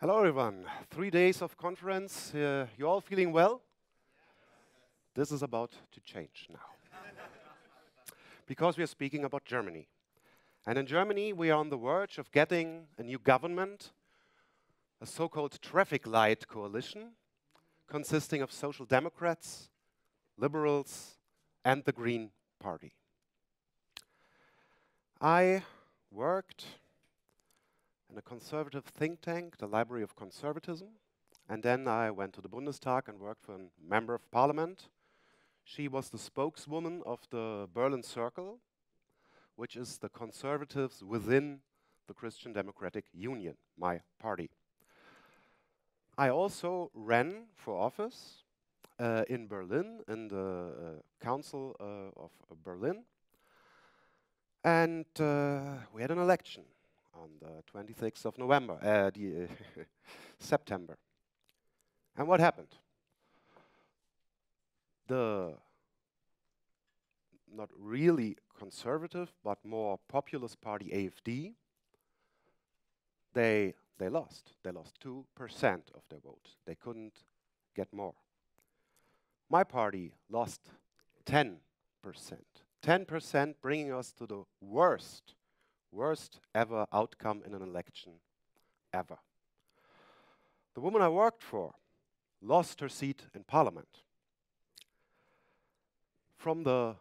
Hello everyone. 3 days of conference. You all feeling well? This is about to change now. Because we are speaking about Germany. And in Germany, we are on the verge of getting a new government, a so-called traffic light coalition, consisting of Social Democrats, Liberals, and the Green Party. I worked in a conservative think tank, the Library of Conservatism, and then I went to the Bundestag and worked for a member of parliament. She was the spokeswoman of the Berlin Circle, which is the conservatives within the Christian Democratic Union, my party. I also ran for office in Berlin, in the Council of Berlin, and we had an election on the 26th of November, September. And what happened? The not really conservative, but more populist party, AfD, they lost. They lost 2% of their vote. They couldn't get more. My party lost 10%. 10%, bringing us to the worst ever outcome in an election ever. The woman I worked for lost her seat in parliament. From the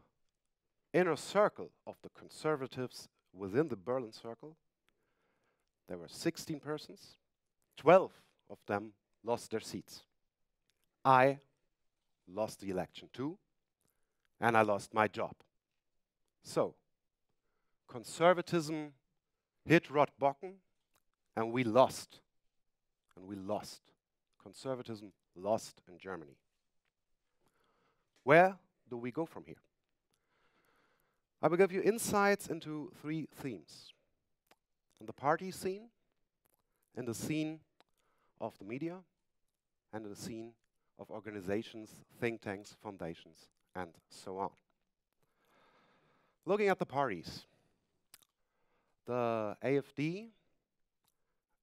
inner circle of the conservatives within the Berlin Circle, there were 16 persons. 12 of them lost their seats. I lost the election too, and I lost my job. So, conservatism hit rock bottom, and we lost. And we lost. Conservatism lost in Germany. Where do we go from here? I will give you insights into 3 themes. In the party scene, in the scene of the media, and in the scene of organizations, think tanks, foundations, and so on. Looking at the parties, the AfD,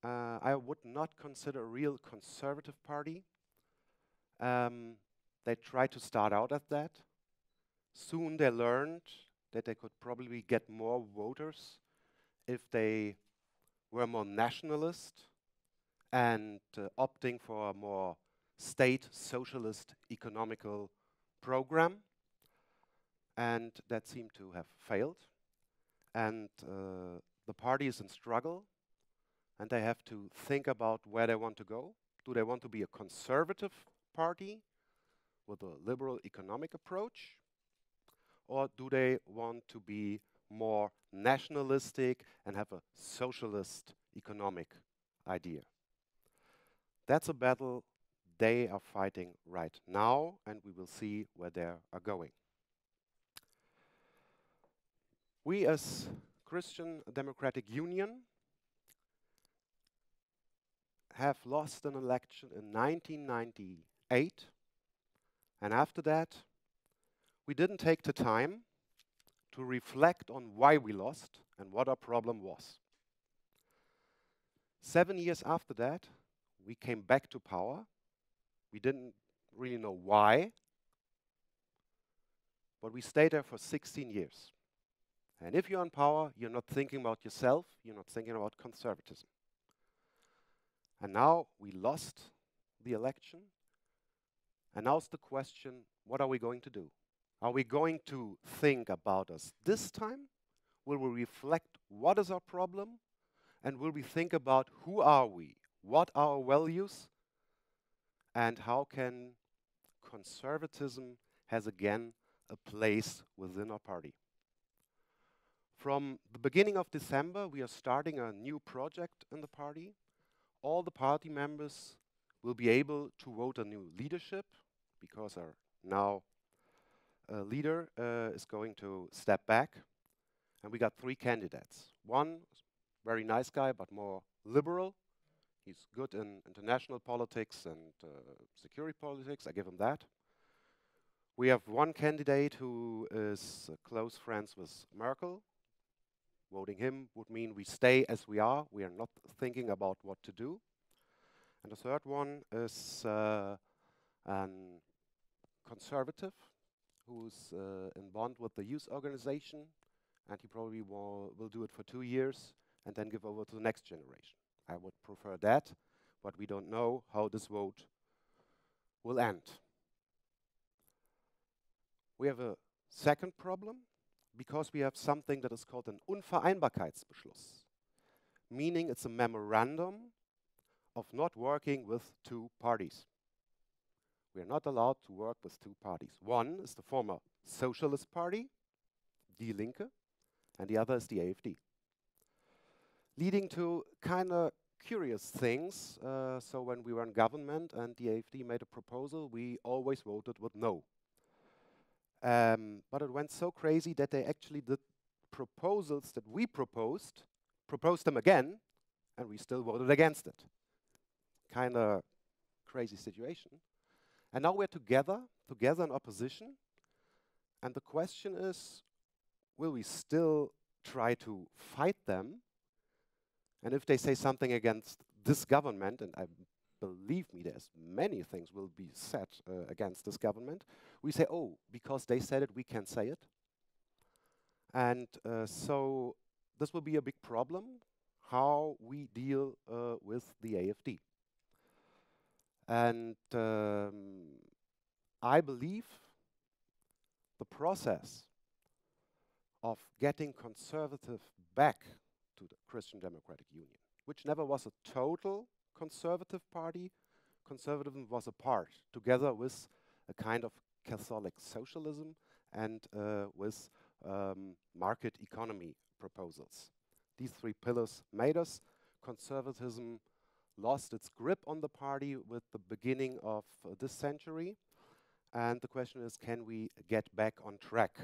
I would not consider a real conservative party. They tried to start out as that. Soon they learned that they could probably get more voters if they were more nationalist and opting for a more state socialist economical program. And that seemed to have failed. And the party is in struggle, and they have to think about where they want to go. Do they want to be a conservative party with a liberal economic approach? Or do they want to be more nationalistic and have a socialist economic idea? That's a battle they are fighting right now, and we will see where they are going. We as Christian Democratic Union have lost an election in 1998, and after that we didn't take the time to reflect on why we lost and what our problem was. 7 years after that, we came back to power. We didn't really know why, but we stayed there for 16 years. And if you're in power, you're not thinking about yourself, you're not thinking about conservatism. And now we lost the election, and now's the question, what are we going to do? Are we going to think about us this time? Will we reflect what is our problem? And will we think about who are we? What are our values? And how can conservatism has again a place within our party? From the beginning of December, we are starting a new project in the party. All the party members will be able to vote a new leadership because our now leader is going to step back. And we got 3 candidates. One, very nice guy, but more liberal. He's good in international politics and security politics, I give him that. We have one candidate who is close friends with Merkel. Voting him would mean we stay as we are. We are not thinking about what to do. And the third one is an conservative who's in bond with the youth organization, and he probably will do it for 2 years and then give over to the next generation. I would prefer that, but we don't know how this vote will end. We have a second problem because we have something that is called an Unvereinbarkeitsbeschluss, meaning it's a memorandum of not working with two parties. We are not allowed to work with two parties. One is the former Socialist Party, Die Linke, and the other is the AfD. Leading to kind of curious things. So when we were in government and the AfD made a proposal, we always voted with no. But it went so crazy that they actually did proposals that we proposed them again, and we still voted against it. Kind of crazy situation. And now we're together in opposition. And the question is, will we still try to fight them? And if they say something against this government, and believe me, there's many things will be said against this government, we say, oh, because they said it, we can say it. And so this will be a big problem, how we deal with the AfD. And I believe the process of getting conservative back to the Christian Democratic Union, which never was a total conservative party. Conservatism was a part, together with a kind of Catholic socialism and with market economy proposals. These three pillars made us. Conservatism lost its grip on the party with the beginning of this century. And the question is, can we get back on track?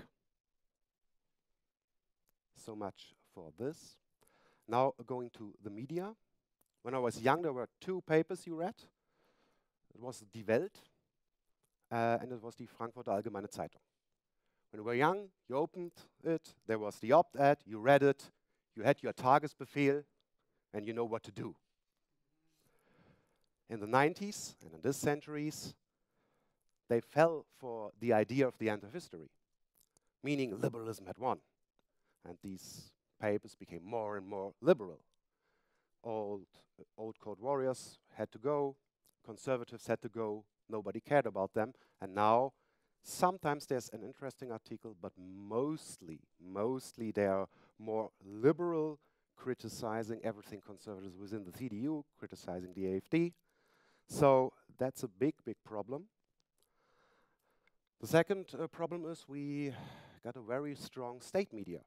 So much for this. Now going to the media. When I was young, there were two papers you read. It was Die Welt and it was die Frankfurter Allgemeine Zeitung. When you were young, you opened it, there was the opt-ed, you read it, you had your Tagesbefehl, and you know what to do. In the 90s and in this centuries, they fell for the idea of the end of history, meaning liberalism had won. And these papers became more and more liberal. Old code warriors had to go, conservatives had to go, nobody cared about them. And now, sometimes there's an interesting article, but mostly they are more liberal, criticizing everything conservative within the CDU, criticizing the AfD. So that's a big problem. The second problem is we got a very strong state media,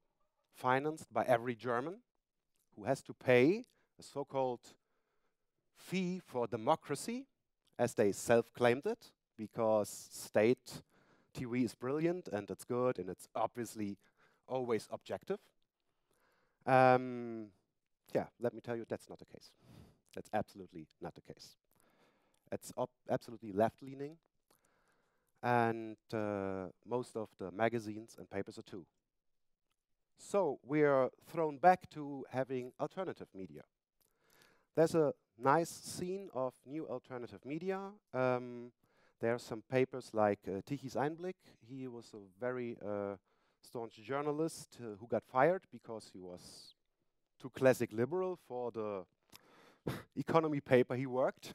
financed by every German, who has to pay a so-called fee for democracy, as they self-claimed it, because state TV is brilliant and it's good and it's obviously always objective. Yeah, let me tell you, that's not the case. That's absolutely not the case. It's absolutely left-leaning, and most of the magazines and papers are too. So we're thrown back to having alternative media. There's a nice scene of new alternative media. There are some papers like Tichy's Einblick. He was a very staunch journalist who got fired because he was too classic liberal for the economy paper he worked.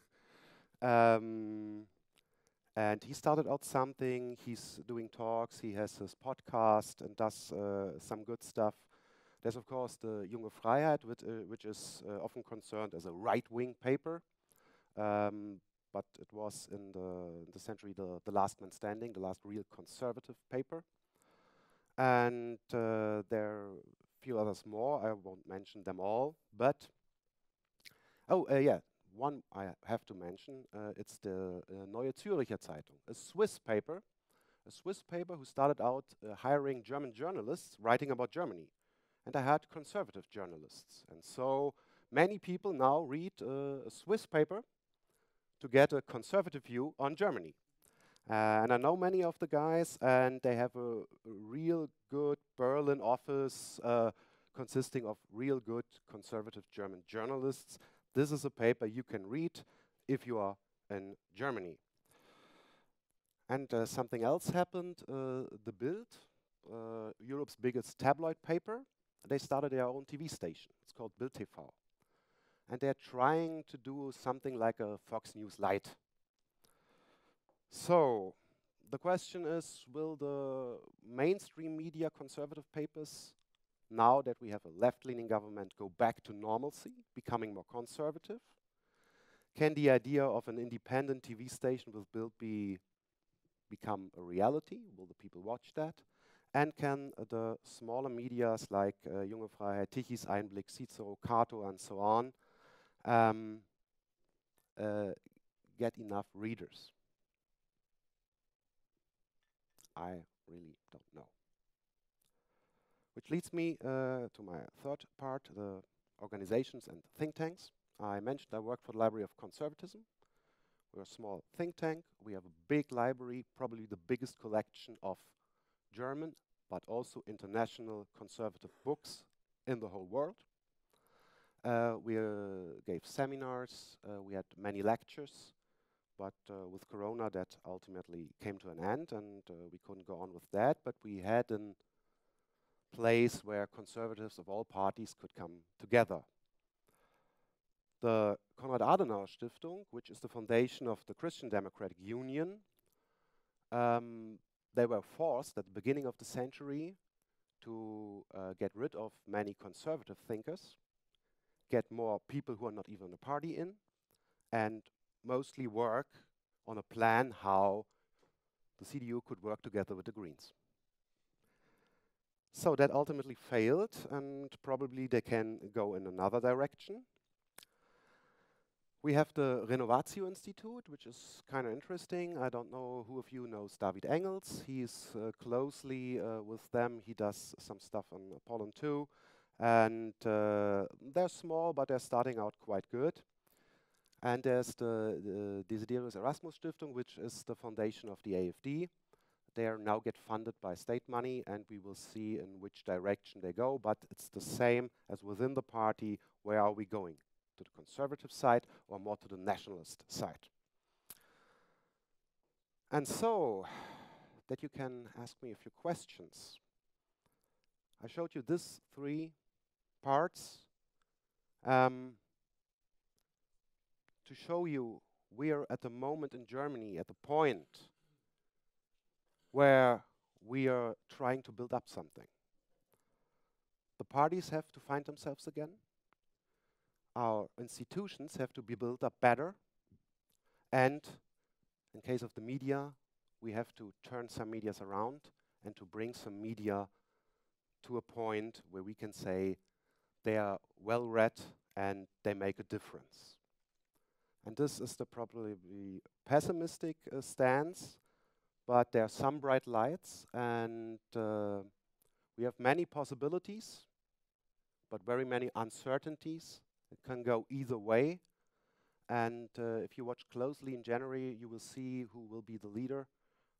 And he started out something, he's doing talks, he has his podcast and does some good stuff. There's of course the Junge Freiheit, which is often concerned as a right-wing paper, but it was in the century the last man standing, the last real conservative paper. And there are a few others more, I won't mention them all, but, yeah, one I have to mention, it's the Neue Zürcher Zeitung, a Swiss paper who started out hiring German journalists writing about Germany. And I had conservative journalists. And so many people now read a Swiss paper to get a conservative view on Germany. And I know many of the guys, and they have a real good Berlin office consisting of real good conservative German journalists. This is a paper you can read if you are in Germany. And something else happened. The Bild, Europe's biggest tabloid paper, they started their own TV station. It's called Bild TV. And they're trying to do something like a Fox News Lite. So the question is, will the mainstream media conservative papers, now that we have a left-leaning government, go back to normalcy, becoming more conservative? Can the idea of an independent TV station with Bild become a reality? Will the people watch that? And can the smaller medias like Junge Freiheit, Tichys Einblick, Cicero, Cato, and so on get enough readers? I really don't know. Which leads me to my third part, the organizations and think tanks. I mentioned I work for the Library of Conservatism. We're a small think tank. We have a big library, probably the biggest collection of German, but also international conservative books in the whole world. We gave seminars, we had many lectures, but with Corona that ultimately came to an end, and we couldn't go on with that, but we had a place where conservatives of all parties could come together. The Konrad Adenauer Stiftung, which is the foundation of the Christian Democratic Union, they were forced at the beginning of the century to get rid of many conservative thinkers, get more people who are not even a party in, and mostly work on a plan how the CDU could work together with the Greens. So that ultimately failed, and probably they can go in another direction. We have the Renovatio Institute, which is kind of interesting. I don't know who of you knows David Engels. He's closely with them. He does some stuff on Apollon 2. And they're small, but they're starting out quite good. And there's the Desiderius Erasmus Stiftung, which is the foundation of the AfD. They are now get funded by state money, and we will see in which direction they go. But it's the same as within the party. Where are we going? To the conservative side or more to the nationalist side? And so that you can ask me a few questions. I showed you these three parts to show you we are at the moment in Germany at the point where we are trying to build up something. The parties have to find themselves again. Our institutions have to be built up better. And in case of the media, we have to turn some medias around and to bring some media to a point where we can say they are well read and they make a difference. And this is the probably pessimistic stance, but there are some bright lights, and we have many possibilities, but very many uncertainties. It can go either way. And if you watch closely in January, you will see who will be the leader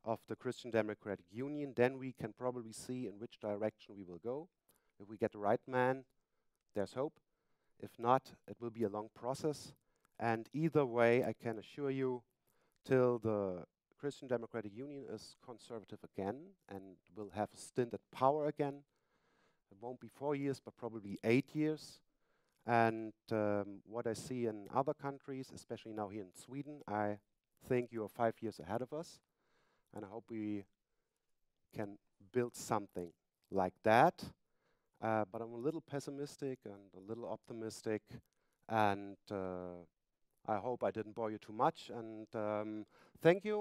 of the Christian Democratic Union. Then we can probably see in which direction we will go. If we get the right man, there's hope. If not, it will be a long process. And either way, I can assure you, till the Christian Democratic Union is conservative again and will have a stint at power again, it won't be 4 years, but probably 8 years. And what I see in other countries, especially now here in Sweden, I think you are 5 years ahead of us. And I hope we can build something like that. But I'm a little pessimistic and a little optimistic. And I hope I didn't bore you too much. And thank you.